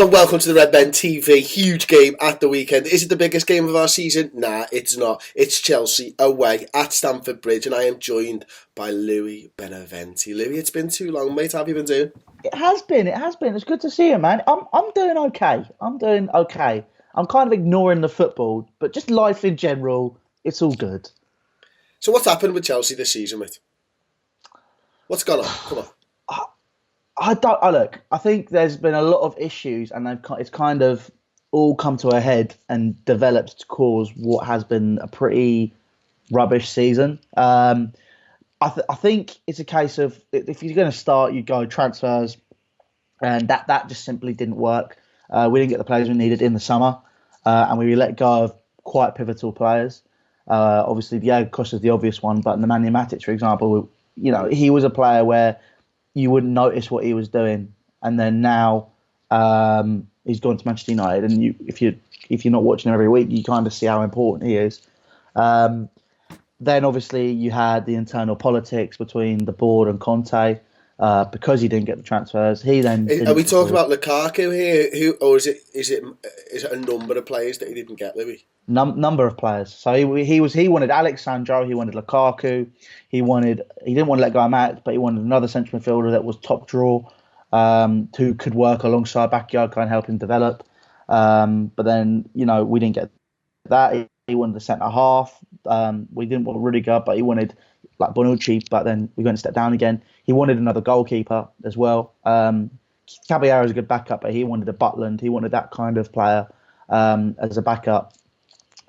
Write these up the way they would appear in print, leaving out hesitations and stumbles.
Well, welcome to the Redmen TV. Huge game at the weekend. Is it the biggest game of our season? Nah, it's not. It's Chelsea away at Stamford Bridge, and I am joined by Louis Beneventi. Louis, it's been too long, mate. How have you been doing? It has been. It has been. It's good to see you, man. I'm doing okay. I'm doing okay. I'm kind of ignoring the football, but just life in general, it's all good. So what's happened with Chelsea this season, mate? What's gone on? Come on. Look. I think there's been a lot of issues, and it's kind of all come to a head and developed to cause what has been a pretty rubbish season. I think it's a case of if you're going to start, you go transfers, and that just simply didn't work. We didn't get the players we needed in the summer, and we let go of quite pivotal players. Obviously, Diego Costa's the obvious one, but Nemanja Matic, for example, he was a player where you wouldn't notice what he was doing, and then now he's gone to Manchester United, and if you're not watching him every week, you kind of see how important he is. Then obviously you had the internal politics between the board and Conte because he didn't get the transfers. He then are we talking about Lukaku here, or is it a number of players that he didn't get, Louis? Number of players. So he wanted Alex Sandro, he wanted Lukaku, he didn't want to let go of Matt, but he wanted another central midfielder that was top draw, who could work alongside Backyard, kind of help him develop. But then we didn't get that. He wanted the centre half. We didn't want Rudiger, but he wanted like Bonucci. But then we're going to step down again. He wanted another goalkeeper as well. Caballero is a good backup, but he wanted a Butland. He wanted that kind of player as a backup.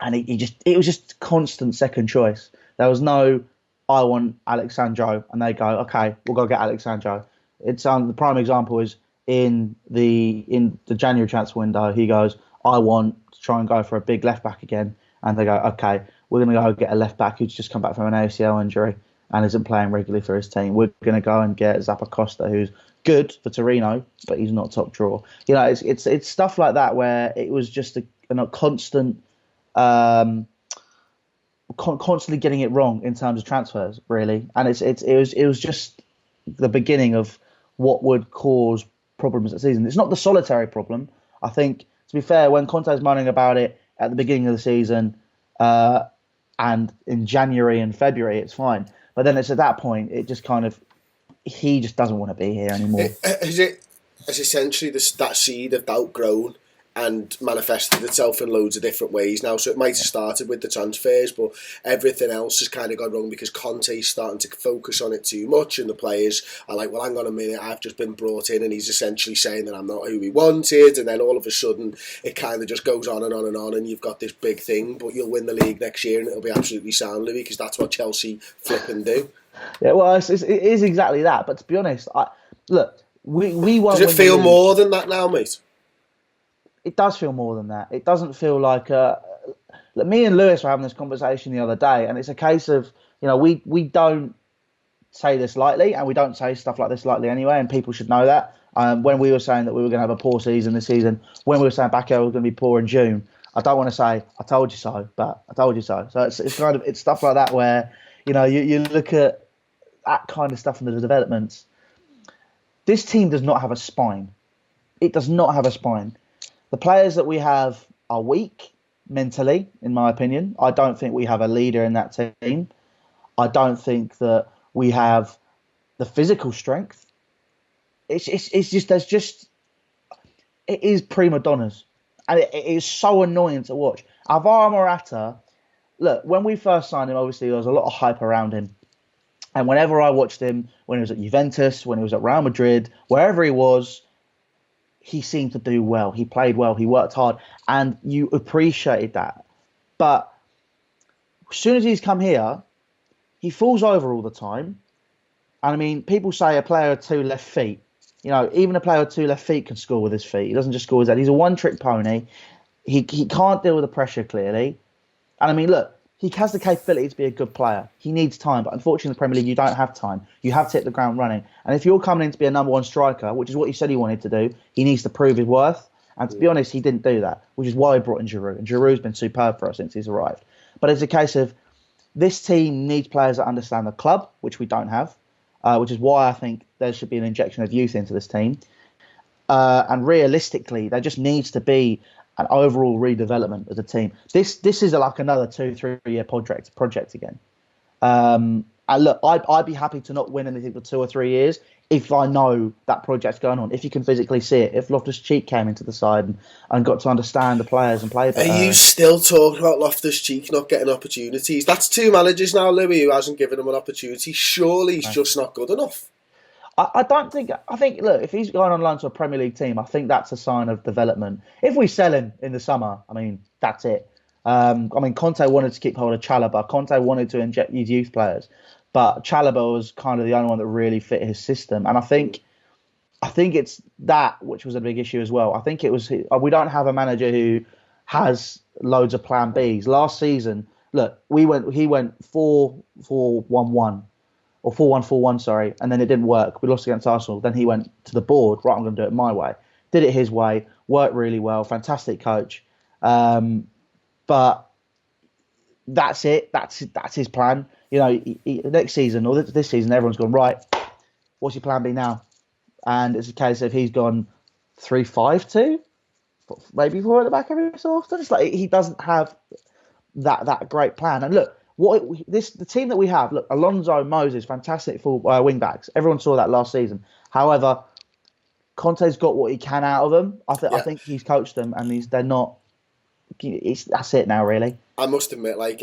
And it was just constant second choice. There was no, I want Alexandro, and they go, okay, we'll go get Alexandro. It's the prime example is in the January transfer window. He goes, I want to try and go for a big left back again, and they go, okay, we're going to go get a left back who's just come back from an ACL injury and isn't playing regularly for his team. We're going to go and get Zappacosta, who's good for Torino, but he's not top draw. It's stuff like that where it was just a constant. Constantly getting it wrong in terms of transfers, really, and it was just the beginning of what would cause problems this season. It's not the solitary problem. I think, to be fair, when Conte's moaning about it at the beginning of the season, and in January and February, it's fine. But then it's at that point, it just kind of he just doesn't want to be here anymore. Has essentially that seed of doubt grown and manifested itself in loads of different ways now? So it might have started with the transfers, but everything else has kind of gone wrong because Conte's starting to focus on it too much, and the players are like, well, hang on a minute, I've just been brought in and he's essentially saying that I'm not who we wanted, and then all of a sudden it kind of just goes on and on and on, and you've got this big thing, but you'll win the league next year and it'll be absolutely sound, Louis, because that's what Chelsea flipping do. Yeah, well, it is exactly that, but to be honest, we won't. Does it feel more than that now, mate? It does feel more than that. It doesn't feel like me and Lewis were having this conversation the other day, and it's a case of we don't say this lightly, and we don't say stuff like this lightly anyway, and people should know that. When we were saying that we were going to have a poor season this season, when we were saying Bakker was going to be poor in June, I don't want to say I told you so, but I told you so. So it's kind of stuff like that where you look at that kind of stuff in the developments. This team does not have a spine. It does not have a spine. The players that we have are weak mentally, in my opinion. I don't think we have a leader in that team. I don't think that we have the physical strength. It is prima donnas, and it is so annoying to watch. Alvaro Morata, look, when we first signed him, obviously there was a lot of hype around him, and whenever I watched him, when he was at Juventus, when he was at Real Madrid, wherever he was, he seemed to do well. He played well. He worked hard, and you appreciated that. But as soon as he's come here, he falls over all the time. And I mean, people say a player with two left feet. Even a player with two left feet can score with his feet. He doesn't just score with his head. He's a one-trick pony. He can't deal with the pressure, clearly. And I mean, look, he has the capability to be a good player. He needs time, but unfortunately in the Premier League, you don't have time. You have to hit the ground running. And if you're coming in to be a number one striker, which is what he said he wanted to do, he needs to prove his worth. And to be honest, he didn't do that, which is why he brought in Giroud. And Giroud's been superb for us since he's arrived. But it's a case of this team needs players that understand the club, which we don't have, which is why I think there should be an injection of youth into this team. And realistically, there just needs to be an overall redevelopment of the team. This is like another 2-3 year project again. And look, I'd be happy to not win anything for 2 or 3 years if I know that project's going on, if you can physically see it, if Loftus-Cheek came into the side and got to understand the players and play better. Are you still talking about Loftus-Cheek not getting opportunities? That's 2 managers now, Louis, who hasn't given him an opportunity. Surely he's just not good enough. I think, look, if he's going on loan to a Premier League team, I think that's a sign of development. If we sell him in the summer, I mean, that's it. Conte wanted to keep hold of Chalobah. Conte wanted to inject these youth players, but Chalobah was kind of the only one that really fit his system. And I think it's that which was a big issue as well. I think it was we don't have a manager who has loads of plan Bs. Last season, look, he went 4-4-1-1 or 4-1-4-1, sorry, and then it didn't work. We lost against Arsenal. Then he went to the board. Right, I'm going to do it my way. Did it his way. Worked really well. Fantastic coach. But that's it. That's his plan. You know, next season or this season, everyone's gone, right, what's your plan B now? And it's a case of he's gone 3-5-2, maybe 4 at the back every so often. It's like he doesn't have that great plan. And look, the team that we have, look, Alonso, Moses, fantastic full wing backs. Everyone saw that last season. However, Conte's got what he can out of them. I think he's coached them, and they're not. That's it now, really. I must admit, I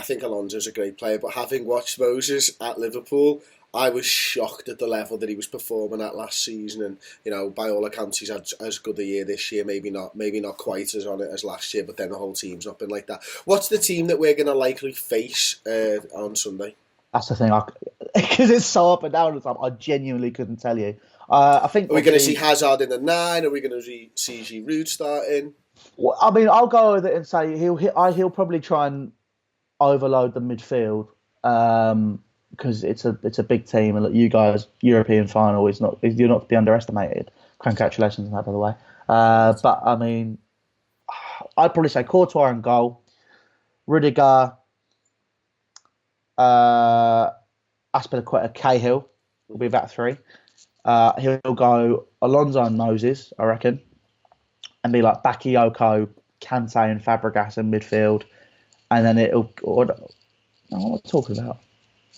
think Alonso's a great player, but having watched Moses at Liverpool, I was shocked at the level that he was performing at last season, and by all accounts he's had as good a year this year. Maybe not quite as on it as last year, but then the whole team's not been like that. What's the team that we're going to likely face on Sunday? That's the thing, because it's so up and down all the time. I genuinely couldn't tell you. I think are we going to see Hazard in the 9? Are we going to see Giroud starting? Well, I mean, I'll go with it and say he'll probably try and overload the midfield because it's a big team, and look, you guys, European final you're not to be underestimated. Congratulations on that, by the way. But I mean, I'd probably say Courtois in goal, Rudiger, Aspilicueta, Cahill will be about 3. He'll go Alonso and Moses, I reckon, and be like Bakayoko, Kante and Fabregas in midfield. And then what am I talking about?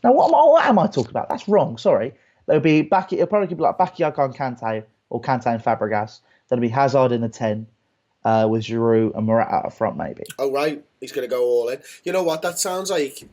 No, what am I talking about? That's wrong, sorry. It'll probably be like Bakayoko and Kante, or Kante and Fabregas. There'll be Hazard in the 10, with Giroud and Morata up front, maybe. Oh, right. He's going to go all in. You know what? That sounds like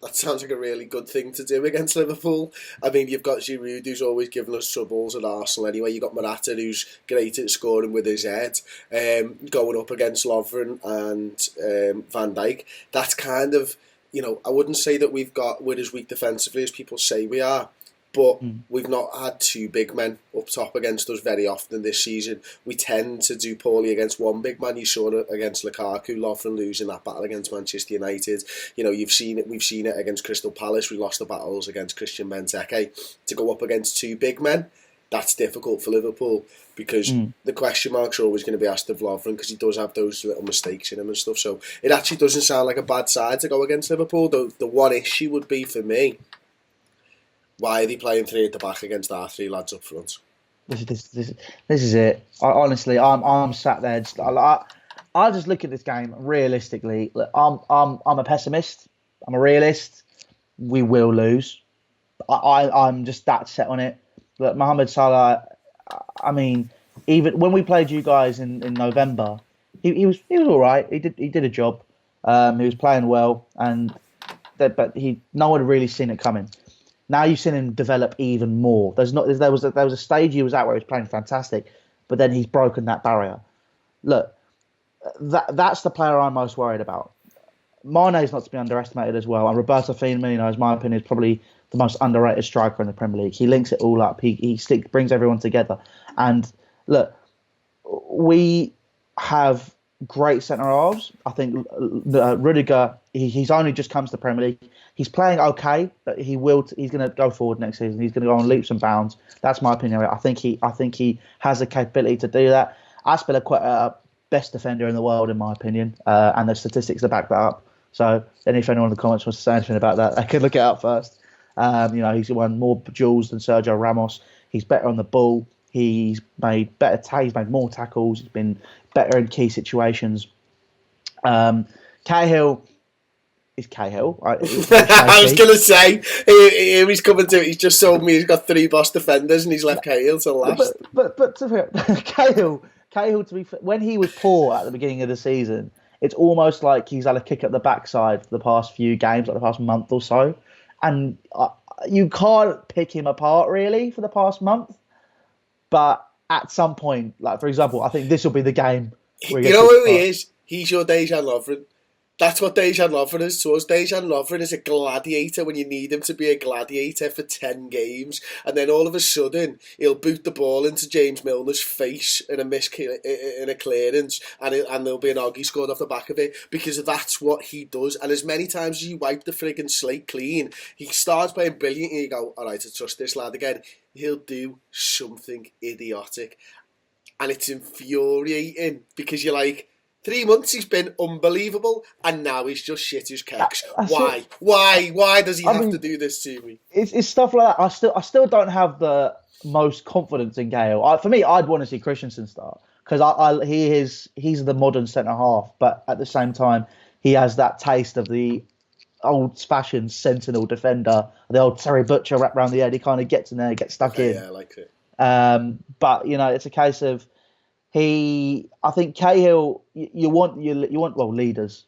a really good thing to do against Liverpool. I mean, you've got Giroud, who's always given us troubles at Arsenal anyway. You've got Morata, who's great at scoring with his head, going up against Lovren and Van Dijk. That's kind of, I wouldn't say that we're as weak defensively as people say we are, but we've not had 2 big men up top against us very often this season. We tend to do poorly against one big man. You saw it against Lukaku, Lovren losing that battle against Manchester United. We've seen it against Crystal Palace. We lost the battles against Christian Benteke. To go up against 2 big men, that's difficult for Liverpool, because the question marks are always going to be asked of Lovren, because he does have those little mistakes in him and stuff. So it actually doesn't sound like a bad side to go against Liverpool. The one issue would be for me, why are they playing 3 at the back against our 3 lads up front? This is it. I'm sat there. I just look at this game realistically. Look, I'm a pessimist. I'm a realist. We will lose. I'm just that set on it. Look, Mohamed Salah. I mean, even when we played you guys in November, he was all right. He did a job. He was playing well, but no one had really seen it coming. Now you've seen him develop even more. There was a stage he was at where he was playing fantastic, but then he's broken that barrier. Look, that's the player I'm most worried about. Mane's not to be underestimated as well, and Roberto Firmino, in my opinion, is probably the most underrated striker in the Premier League. He links it all up. He brings everyone together. And look, we have great centre halves. I think Rudiger, he's only just come to the Premier League. He's playing okay, but he's going to go forward next season. He's going to go on leaps and bounds. That's my opinion. I think he has the capability to do that. Aspilicueta, best defender in the world, in my opinion, and the statistics to back that up. So then if anyone in the comments wants to say anything about that, they can look it up first. He's won more duels than Sergio Ramos. He's better on the ball. He's made he's made more tackles. He's been better in key situations. Cahill is Cahill. I was going to say, here he's coming to it. He's just told me he's got 3 boss defenders and he's left Cahill to last. But Cahill, to be fair, when he was poor at the beginning of the season, it's almost like he's had a kick up the backside for the past few games, like the past month or so. And you can't pick him apart, really, for the past month. But at some point, like, for example, I think this will be the game. You know who he is? He's your Dejan Lovren. That's what Dejan Lovren is to us. Dejan Lovren is a gladiator when you need him to be a gladiator for 10 games. And then all of a sudden, he'll boot the ball into James Milner's face in a clearance. And there'll be an Oggy scored off the back of it. Because that's what he does. And as many times as you wipe the friggin' slate clean, he starts playing brilliant and you go, all right, I trust this lad again. He'll do something idiotic. And it's infuriating because you're like, 3 months he's been unbelievable, and now he's just shit his kicks. Why? Why does he have to do this to me? It's stuff like that. I still don't have the most confidence in Gale. For me, I'd want to see Christensen start because he's the modern centre half, but at the same time, he has that taste of the old-fashioned sentinel defender, the old Terry Butcher wrapped around the head. He kind of gets in there, gets stuck in. Yeah, I like it. But it's a case of. I think Cahill, you want leaders.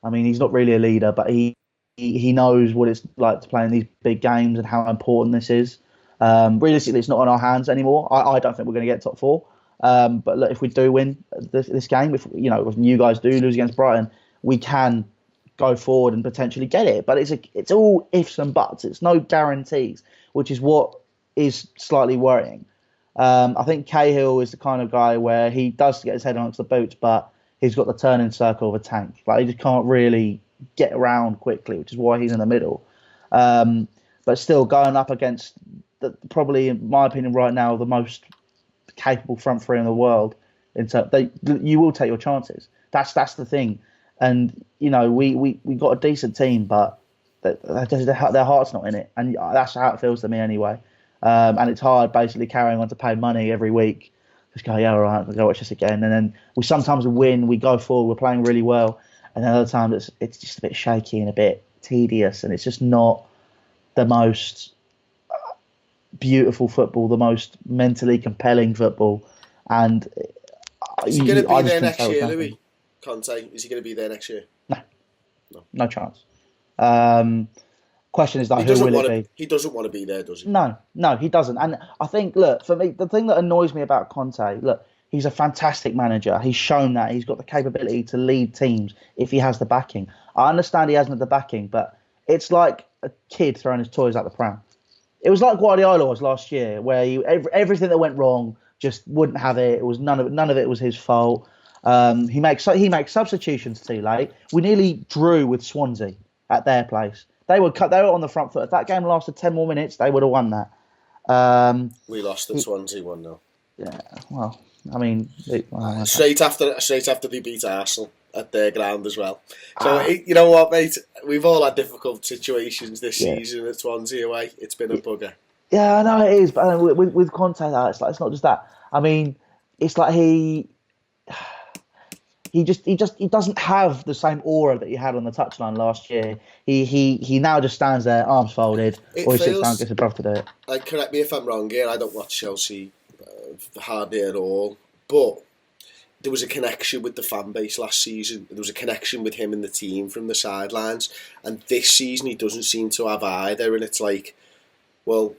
I mean, he's not really a leader, but he knows what it's like to play in these big games and how important this is. Realistically, it's not in our hands anymore. I don't think we're going to get top 4. But look, if we do win this game, if you guys do lose against Brighton, we can go forward and potentially get it. But it's all ifs and buts. It's no guarantees, which is what is slightly worrying. I think Cahill is the kind of guy where he does get his head amongst the boots, but he's got the turning circle of a tank. Like, he just can't really get around quickly, which is why he's in the middle. But still, going up against probably, in my opinion, right now, the most capable front three in the world, you will take your chances. That's the thing. And we got a decent team, but their heart's not in it, and that's how it feels to me anyway. And it's hard basically carrying on to pay money every week. Just go, yeah, all right, I'll go watch this again. And then we sometimes win, we go forward, we're playing really well. And then other times it's just a bit shaky and a bit tedious. And it's just not the most beautiful football, the most mentally compelling football. And is he going to be there next year, Louis? Conte, is he going to be there next year? No chance. Question is, who will it be? He doesn't want to be there, does he? No, he doesn't. And I think, look, for me, the thing that annoys me about Conte, look, he's a fantastic manager. He's shown that. He's got the capability to lead teams if he has the backing. I understand he hasn't the backing, but it's like a kid throwing his toys out the pram. It was like Guardiola was last year, where everything that went wrong just wouldn't have it. It was none of it was his fault. He makes substitutions too late. We nearly drew with Swansea at their place. They were on the front foot. If that game lasted 10 more minutes, they would have won that. We lost at Swansea 1-0. Yeah, well, I mean, straight after they beat Arsenal at their ground as well. So you know what, mate? We've all had difficult situations this season at Swansea away. It's been a bugger. Yeah, I know it is. But with Conte, it's not just that. I mean, it's like he doesn't have the same aura that he had on the touchline last year. He now just stands there, arms folded, or he sits down and gets a bruv to do it. Correct me if I'm wrong here. I don't watch Chelsea hardly at all, but there was a connection with the fan base last season. There was a connection with him and the team from the sidelines, and this season he doesn't seem to have either. And it's like, well,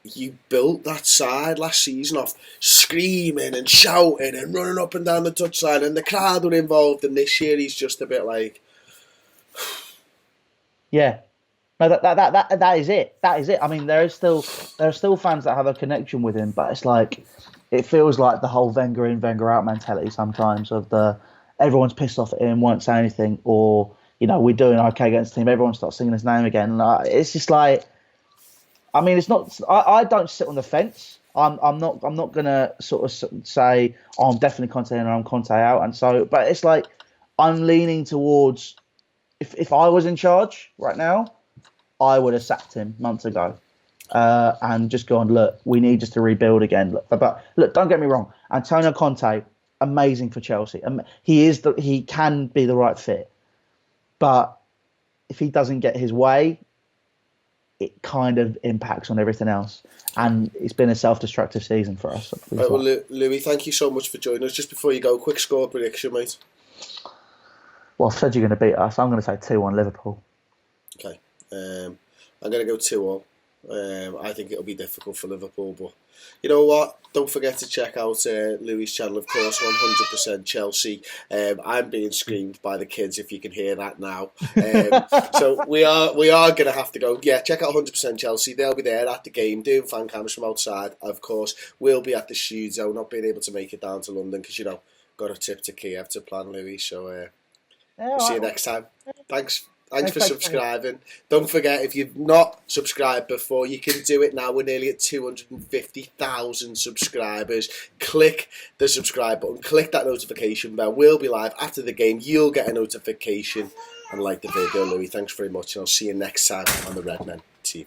you built that side last season off screaming and shouting and running up and down the touchline, and the crowd were involved. And this year he's just a bit like, yeah, no, that is it. That is it. I mean, there are still fans that have a connection with him, but it's like it feels like the whole Wenger in, Wenger out mentality sometimes of everyone's pissed off at him, won't say anything, or we're doing okay against the team, everyone starts singing his name again. And it's just like. I mean, it's not. I don't sit on the fence. I'm not gonna sort of say, I'm definitely Conte in or I'm Conte out. And so, but it's like I'm leaning towards. If I was in charge right now, I would have sacked him months ago. and just gone, look, we need just to rebuild again. But look, don't get me wrong, Antonio Conte, amazing for Chelsea. He can be the right fit, but if he doesn't get his way, it kind of impacts on everything else. And it's been a self-destructive season for us. Right, well, Louis, thank you so much for joining us. Just before you go, quick score prediction, mate. Well, I said you're going to beat us. I'm going to say 2-1 Liverpool. Okay. I'm going to go 2-1. I think it'll be difficult for Liverpool, but you know what? Don't forget to check out Louis' channel, of course, 100% Chelsea. I'm being screamed by the kids, if you can hear that now. So we are going to have to go. Yeah, check out 100% Chelsea. They'll be there at the game, doing fan cams from outside. Of course, we'll be at the studio, not being able to make it down to London because, you know, got a trip to Kiev to plan, Louis. So we'll see you next time. Thanks for subscribing. Don't forget, if you've not subscribed before, you can do it now. We're nearly at 250,000 subscribers. Click the subscribe button. Click that notification bell. We'll be live after the game. You'll get a notification. And like the video, Louis. Thanks very much. And I'll see you next time on the Redmen TV.